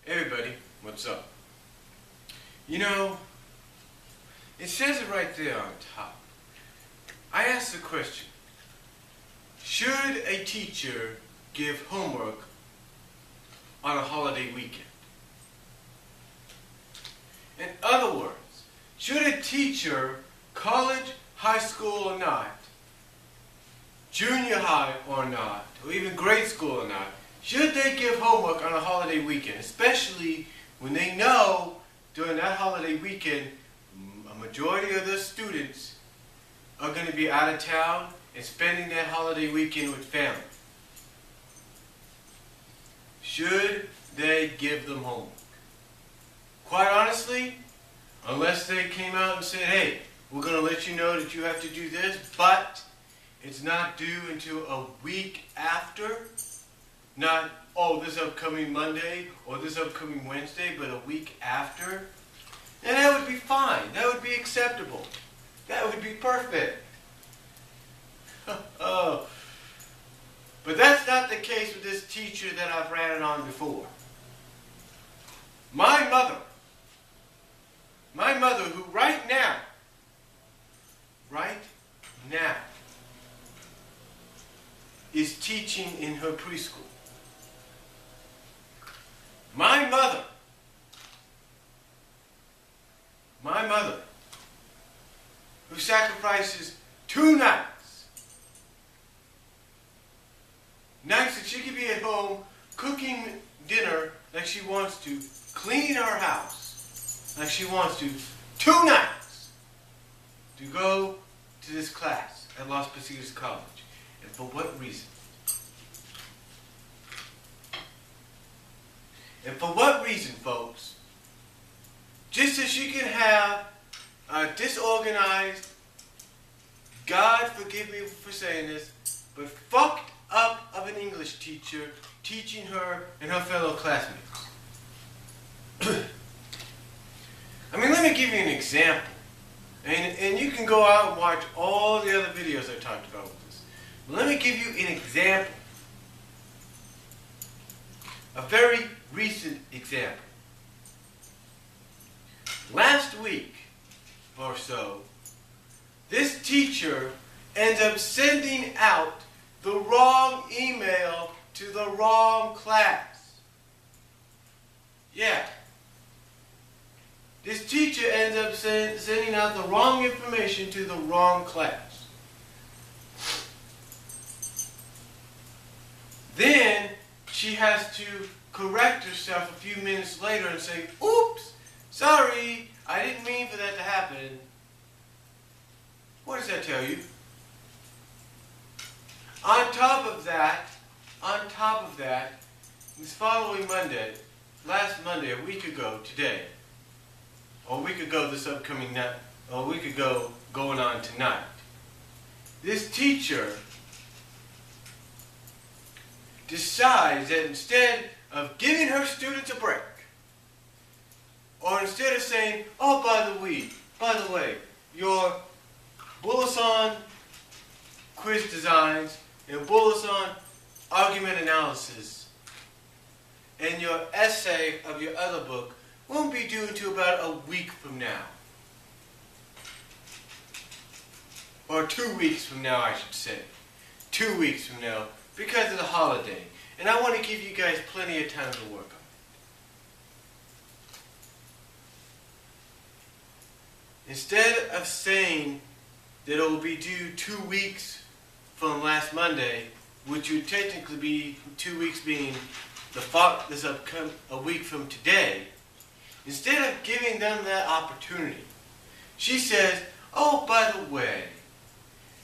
Hey everybody, what's up? You know, it says it right there on top. I asked the question, should a teacher give homework on a holiday weekend? In other words, should a teacher, college, high school or not, junior high or not, or even grade school or not, should they give homework on a holiday weekend, especially when they know during that holiday weekend a majority of the students are going to be out of town and spending that holiday weekend with family? Should they give them homework? Quite honestly, unless they came out and said, hey, we're going to let you know that you have to do this, but it's not due until a week after. Not, oh, this upcoming Monday or this upcoming Wednesday, but a week after. And that would be fine. That would be acceptable. That would be perfect. Oh. But that's not the case with this teacher that I've ranted on before. My mother who right now, is teaching in her preschool. My mother, who sacrifices 2 nights that she could be at home cooking dinner like she wants to, cleaning her house like she wants to, 2 nights to go to this class at Las Positas College. And for what reason? And for what reason, folks? Just so she can have a disorganized, God forgive me for saying this, but fucked up of an English teacher teaching her and her fellow classmates. I mean, let me give you an example. And you can go out and watch all the other videos I talked about with this. But let me give you an example. A very recent example. Last week or so, this teacher ends up sending out the wrong email to the wrong class. Yeah. This teacher ends up sending out the wrong information to the wrong class. Then she has to correct herself a few minutes later and say, oops, sorry, I didn't mean for that to happen. What does that tell you? On top of that, this following Monday, last Monday, a week ago today, or a week ago this upcoming night, or a week ago going on tonight, this teacher decides that instead of giving her students a break, or instead of saying, oh, by the way, your Bulletin quiz designs and Bulletin argument analysis and your essay of your other book won't be due until about a week from now. Or 2 weeks from now, I should say. 2 weeks from now, because of the holiday. And I want to give you guys plenty of time to work on it. Instead of saying that it will be due 2 weeks from last Monday, which would technically be 2 weeks being a week from today, instead of giving them that opportunity, she says, oh, by the way,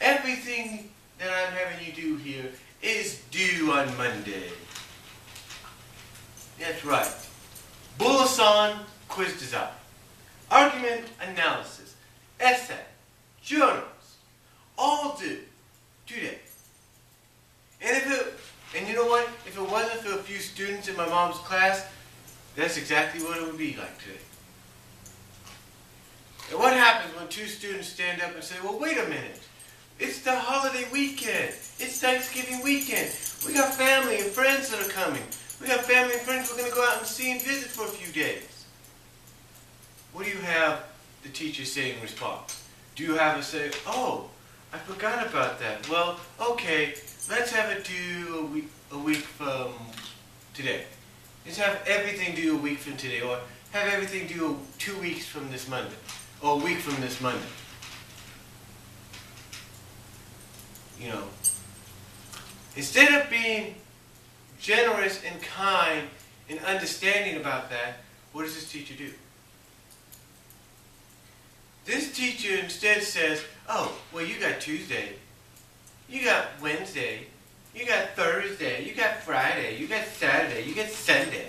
everything that I'm having you do here is due on Monday. That's right. Bulletin quiz design, argument analysis, essay, journals, all due today. And you know what? If it wasn't for a few students in my mom's class, that's exactly what it would be like today. And what happens when 2 students stand up and say, well, wait a minute. It's the holiday weekend. It's Thanksgiving weekend. We got family and friends that are coming. We have family and friends we're going to go out and see and visit for a few days. What do you have the teacher say in response? Do you have her say, oh, I forgot about that. Well, okay, let's have it due a week from today. Let's have everything due a week from today, or have everything due 2 weeks from this Monday, or a week from this Monday. You know, instead of being generous and kind and understanding about that, what does this teacher do? This teacher instead says, oh, well, you got Tuesday, you got Wednesday, you got Thursday, you got Friday, you got Saturday, you got Sunday.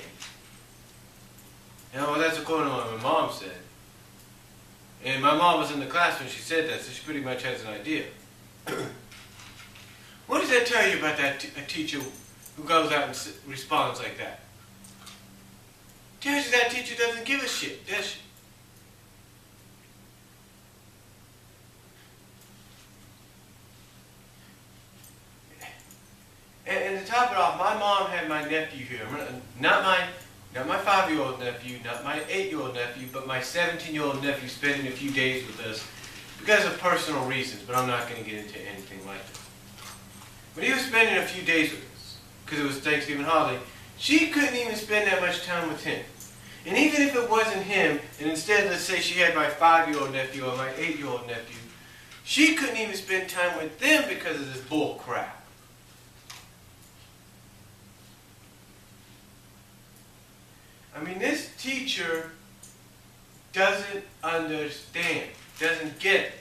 You know, well, that's according to what my mom said. And my mom was in the class when she said that, so she pretty much has an idea. What does that tell you about that a teacher who goes out and responds like that? Tells you that teacher doesn't give a shit, does she? And to top it off, my mom had my nephew here. Not my 5-year-old nephew, not my 8-year-old nephew, but my 17-year-old nephew spending a few days with us because of personal reasons, but I'm not going to get into anything like that. But he was spending a few days with us because it was Thanksgiving holiday. She couldn't even spend that much time with him. And even if it wasn't him, and instead, let's say she had my 5-year-old nephew or my 8-year-old nephew, she couldn't even spend time with them because of this bull crap. I mean, this teacher doesn't understand, doesn't get it.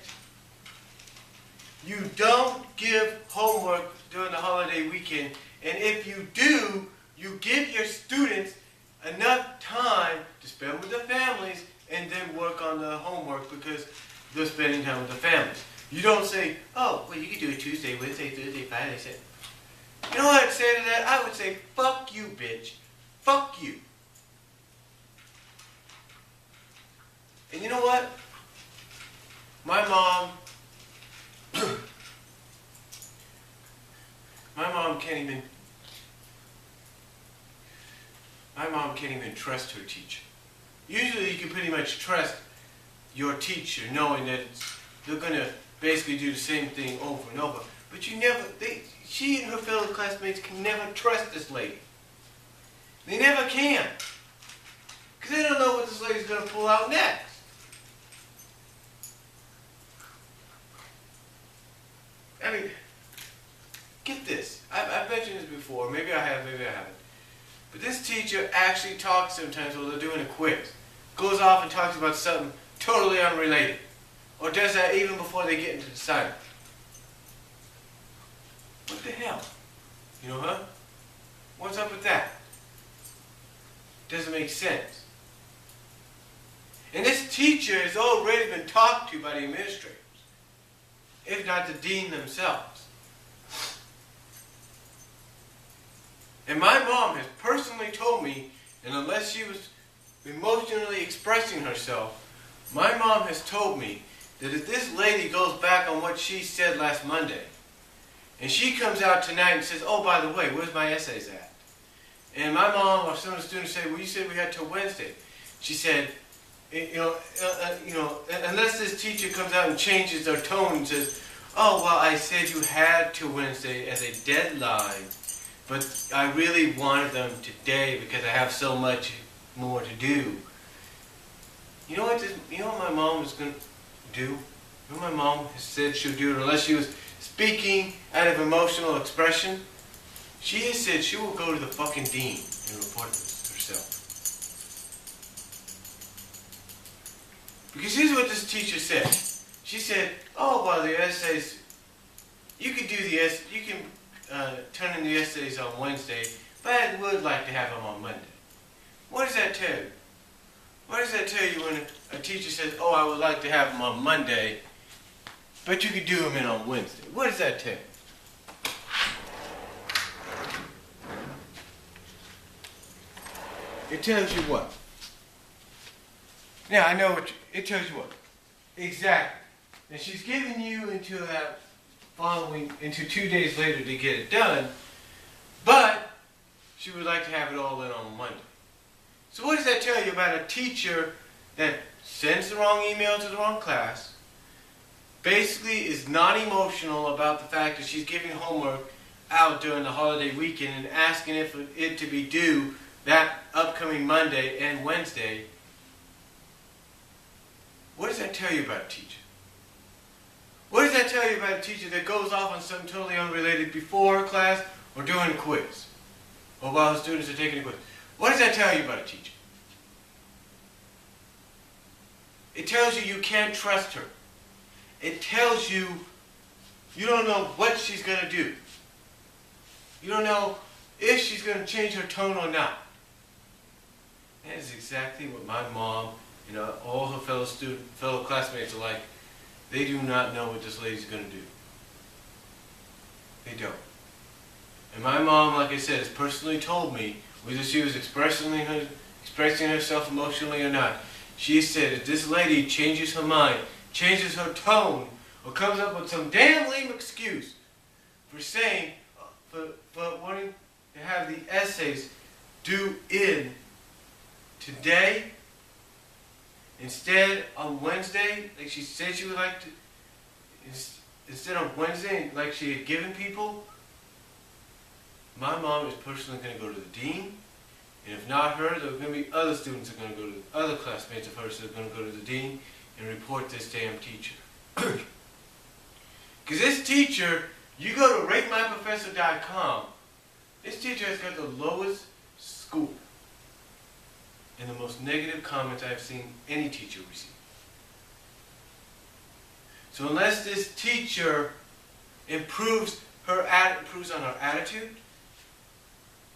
You don't give homework during the holiday weekend, and if you do, you give your students enough time to spend with their families and then work on the homework because they're spending time with the families. You don't say, oh, well, you can do it Tuesday, Wednesday, Thursday, Friday. You know what I'd say to that? I would say, fuck you, bitch. Fuck you. And you know what? My mom can't even trust her teacher. Usually you can pretty much trust your teacher knowing that they're going to basically do the same thing over and over. But she and her fellow classmates can never trust this lady. They never can. Because they don't know what this lady's going to pull out next. I mean, get this. I've mentioned this before. Maybe I have, maybe I haven't. But this teacher actually talks sometimes while they're doing a quiz. Goes off and talks about something totally unrelated. Or does that even before they get into the assignment. What the hell? You know, huh? What's up with that? Doesn't make sense. And this teacher has already been talked to by the administrators, if not the dean themselves. And my mom has personally told me, and unless she was emotionally expressing herself, my mom has told me that if this lady goes back on what she said last Monday, and she comes out tonight and says, oh, by the way, where's my essays at? And my mom or some of the students say, well, you said we had till Wednesday. She said, unless this teacher comes out and changes their tone and says, oh, well, I said you had till Wednesday as a deadline, but I really wanted them today because I have so much more to do. You know what my mom is going to do? You know what my mom has said she'll do, unless she was speaking out of emotional expression? She has said she will go to the fucking dean and report this herself. Because here's what this teacher said. She said, oh, well, the essays, you can turn in the essays on Wednesday, but I would like to have them on Monday. What does that tell you? What does that tell you when a teacher says, oh, I would like to have them on Monday, but you could do them in on Wednesday? What does that tell you? It tells you what? Now, I know it tells you what? Exactly. And she's giving you until 2 days later to get it done, but she would like to have it all in on Monday. So what does that tell you about a teacher that sends the wrong email to the wrong class, basically is not emotional about the fact that she's giving homework out during the holiday weekend and asking it to be due that upcoming Monday and Wednesday? What does that tell you about a teacher? What does that tell you about a teacher that goes off on something totally unrelated before class or during a quiz, or while the students are taking a quiz? What does that tell you about a teacher? It tells you you can't trust her. It tells you you don't know what she's going to do. You don't know if she's going to change her tone or not. That is exactly what my mom and all her fellow classmates are like. They do not know what this lady's going to do. They don't. And my mom, like I said, has personally told me, whether she was expressing herself emotionally or not, she said if this lady changes her mind, changes her tone, or comes up with some damn lame excuse for saying, for wanting to have the essays due in today, instead on Wednesday, like she said she would like to, instead of Wednesday, like she had given people, my mom is personally going to go to the dean, and if not her, there are going to be other students that are going to go to, other classmates of hers that are going to go to the dean and report this damn teacher. Because this teacher, you go to ratemyprofessor.com, this teacher has got the lowest score and the most negative comments I've seen any teacher receive. So unless this teacher improves on her attitude,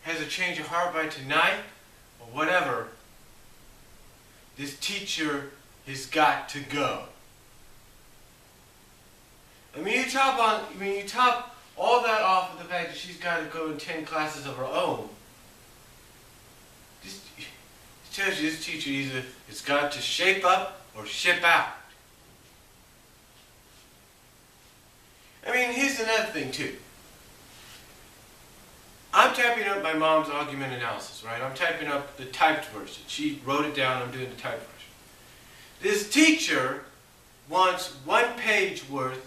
has a change of heart by tonight, or whatever, this teacher has got to go. I mean, you top all that off with the fact that she's got to go in 10 classes of her own. This tells you this teacher either has got to shape up or ship out. I mean, here's another thing too. I'm typing up my mom's argument analysis, right? I'm typing up the typed version. She wrote it down, I'm doing the typed version. This teacher wants 1 page worth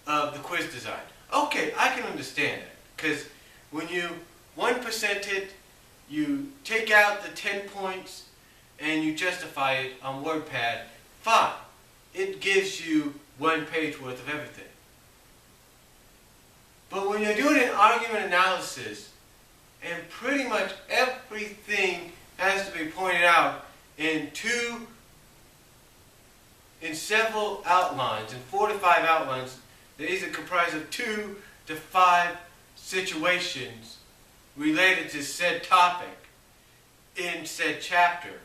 of the quiz design. Okay, I can understand that. Because when you 1% it, you take out the 10 points and you justify it on WordPad, fine. It gives you 1 page worth of everything. But when you're doing an argument analysis, and pretty much everything has to be pointed out in several outlines, in 4 to 5 outlines, these are comprised of 2 to 5 situations related to said topic in said chapter.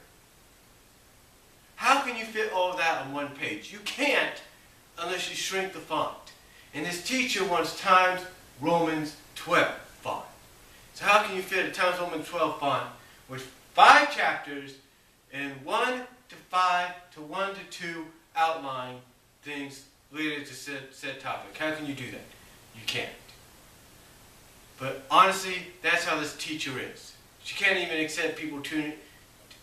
How can you fit all of that on 1 page? You can't unless you shrink the font. And this teacher wants Times Romans 12 font. So how can you fit a Times Roman 12 font with 5 chapters and 1 to 5 to 1 to 2 outline things related to said topic? How can you do that? You can't. But honestly, that's how this teacher is. She can't even accept people turning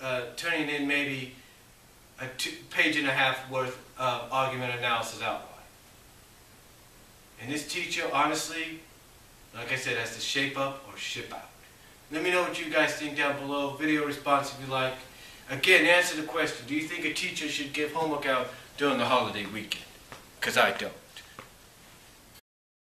in maybe a 1.5 page worth of argument analysis outline. And this teacher, honestly, like I said, has to shape up or ship out. Let me know what you guys think down below. Video response if you like. Again, answer the question. Do you think a teacher should give homework out during the holiday weekend? Because I don't.